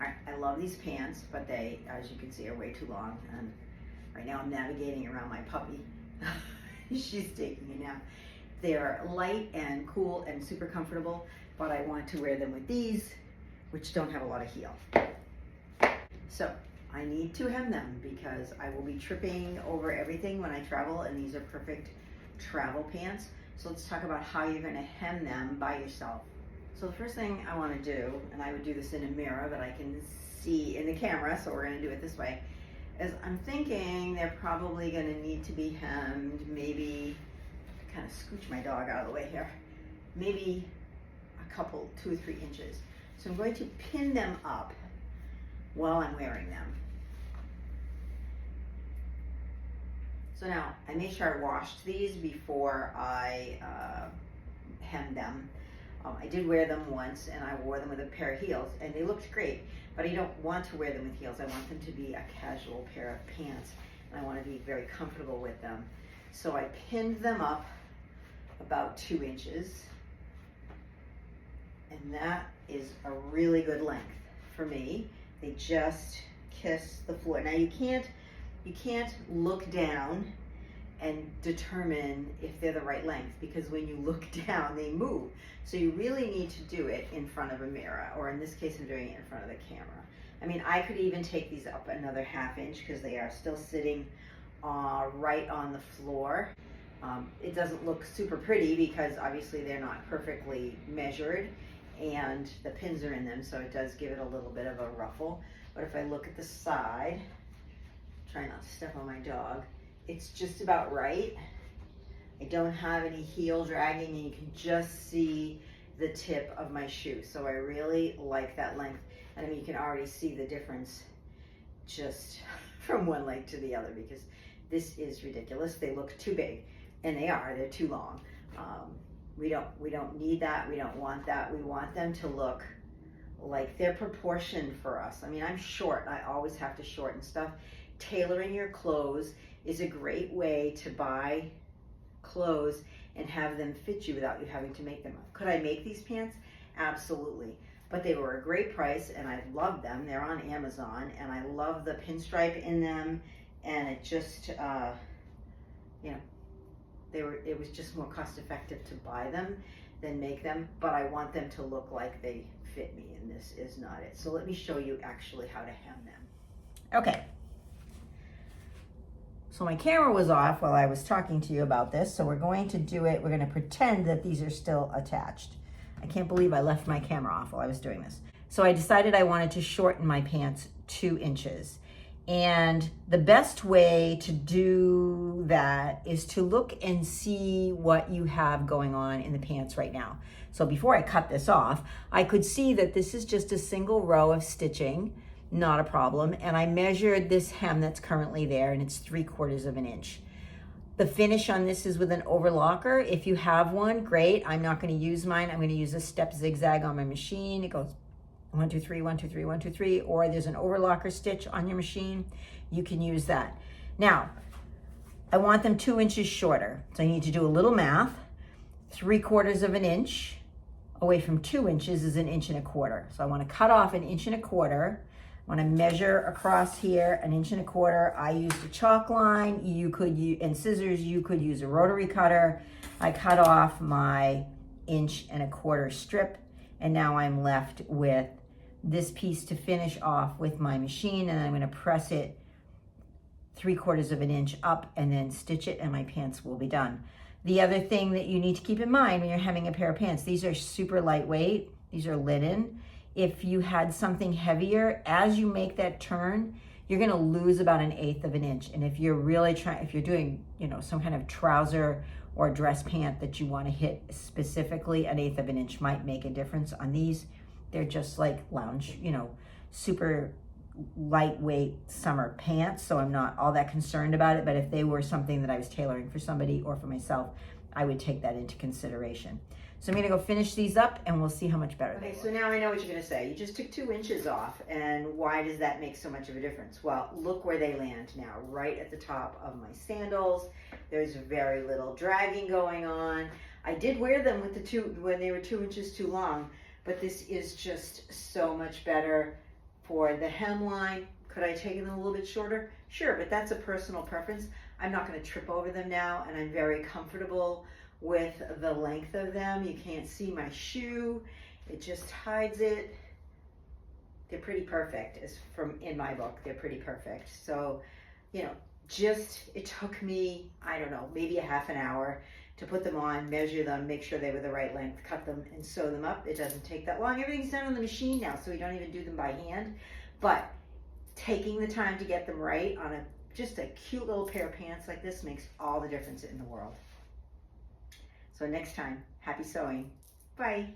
I love these pants, but they, as you can see, are way too long. And right now I'm navigating around my puppy. She's taking a nap. They're light and cool and super comfortable, but I want to wear them with these, which don't have a lot of heel. So I need to hem them because I will be tripping over everything when I travel, and these are perfect travel pants. So let's talk about how you're going to hem them by yourself. So the first thing I want to do, and I would do this in a mirror that I can see in the camera, so we're going to do it this way, is I'm thinking they're probably going to need to be hemmed, maybe, kind of scooch my dog out of the way here, maybe a couple, 2 or 3 inches. So I'm going to pin them up while I'm wearing them. So now, I made sure I washed these before I hemmed them. I did wear them once, and I wore them with a pair of heels, and they looked great, but I don't want to wear them with heels. I want them to be a casual pair of pants, and I want to be very comfortable with them. So I pinned them up about 2 inches, and that is a really good length for me. They just kiss the floor. Now you can't look down and determine if they're the right length, because when you look down, they move. So you really need to do it in front of a mirror, or in this case, I'm doing it in front of the camera. I mean, I could even take these up another 1/2 inch because they are still sitting right on the floor. It doesn't look super pretty because obviously they're not perfectly measured, and the pins are in them, so it does give it a little bit of a ruffle. But if I look at the side, try not to step on my dog, it's just about right. I don't have any heel dragging, and you can just see the tip of my shoe. So I really like that length. And I mean, you can already see the difference just from one leg to the other, because this is ridiculous. They look too big, and they're too long. We don't need that. We don't want that. We want them to look like they're proportioned for us. I mean, I'm short. I always have to shorten stuff. Tailoring your clothes is a great way to buy clothes and have them fit you without you having to make them up. Could I make these pants? Absolutely. But they were a great price, and I love them. They're on Amazon, and I love the pinstripe in them, and it just, you know, it was just more cost effective to buy them than make them, but I want them to look like they fit me, and this is not it. So let me show you actually how to hem them. Okay. So my camera was off while I was talking to you about this, so we're going to do it. We're going to pretend that these are still attached. I can't believe I left my camera off while I was doing this. So I decided I wanted to shorten my pants 2 inches. And the best way to do that is to look and see what you have going on in the pants right now. So before I cut this off, I could see that this is just a single row of stitching, not a problem. And I measured this hem that's currently there, and it's 3/4 of an inch. The finish on this is with an overlocker. If you have one, great. I'm not going to use mine. I'm going to use a step zigzag on my machine. It goes 1, 2, 3, 1, 2, 3, 1, 2, 3, or there's an overlocker stitch on your machine. You can use that. Now, I want them 2 inches shorter. So I need to do a little math. 3/4 of an inch away from 2 inches is 1 1/4 inches. So I want to cut off 1 1/4 inches. I want to measure across here 1 1/4 inches. I used a chalk line. You could use, and scissors, you could use a rotary cutter. I cut off my 1 1/4 inch strip, and now I'm left with this piece to finish off with my machine, and I'm going to press it 3/4 of an inch up and then stitch it, and my pants will be done. The other thing that you need to keep in mind when you're hemming a pair of pants, these are super lightweight. These are linen. If you had something heavier, as you make that turn, you're going to lose about 1/8 of an inch. And if you're really if you're doing, you know, some kind of trouser or dress pant that you want to hit specifically, 1/8 of an inch might make a difference. On these, they're just like lounge, you know, super lightweight summer pants, so I'm not all that concerned about it. But if they were something that I was tailoring for somebody or for myself, I would take that into consideration. So I'm going to go finish these up, and we'll see how much better they look. So now I know what you're going to say. You just took 2 inches off, and why does that make so much of a difference? Well, look where they land now, right at the top of my sandals. There's very little dragging going on. I did wear them with when they were 2 inches too long, but this is just so much better For the hemline, could I take them a little bit shorter? Sure, but that's a personal preference. I'm not going to trip over them now, and I'm very comfortable with the length of them. You can't see my shoe. It just hides it. They're pretty perfect, in my book, they're pretty perfect. So, you know, it took me, I don't know, maybe a half an hour to put them on, measure them, make sure they were the right length, cut them and sew them up. It doesn't take that long. Everything's done on the machine now, so we don't even do them by hand. But taking the time to get them right on just a cute little pair of pants like this makes all the difference in the world. So next time, happy sewing. Bye.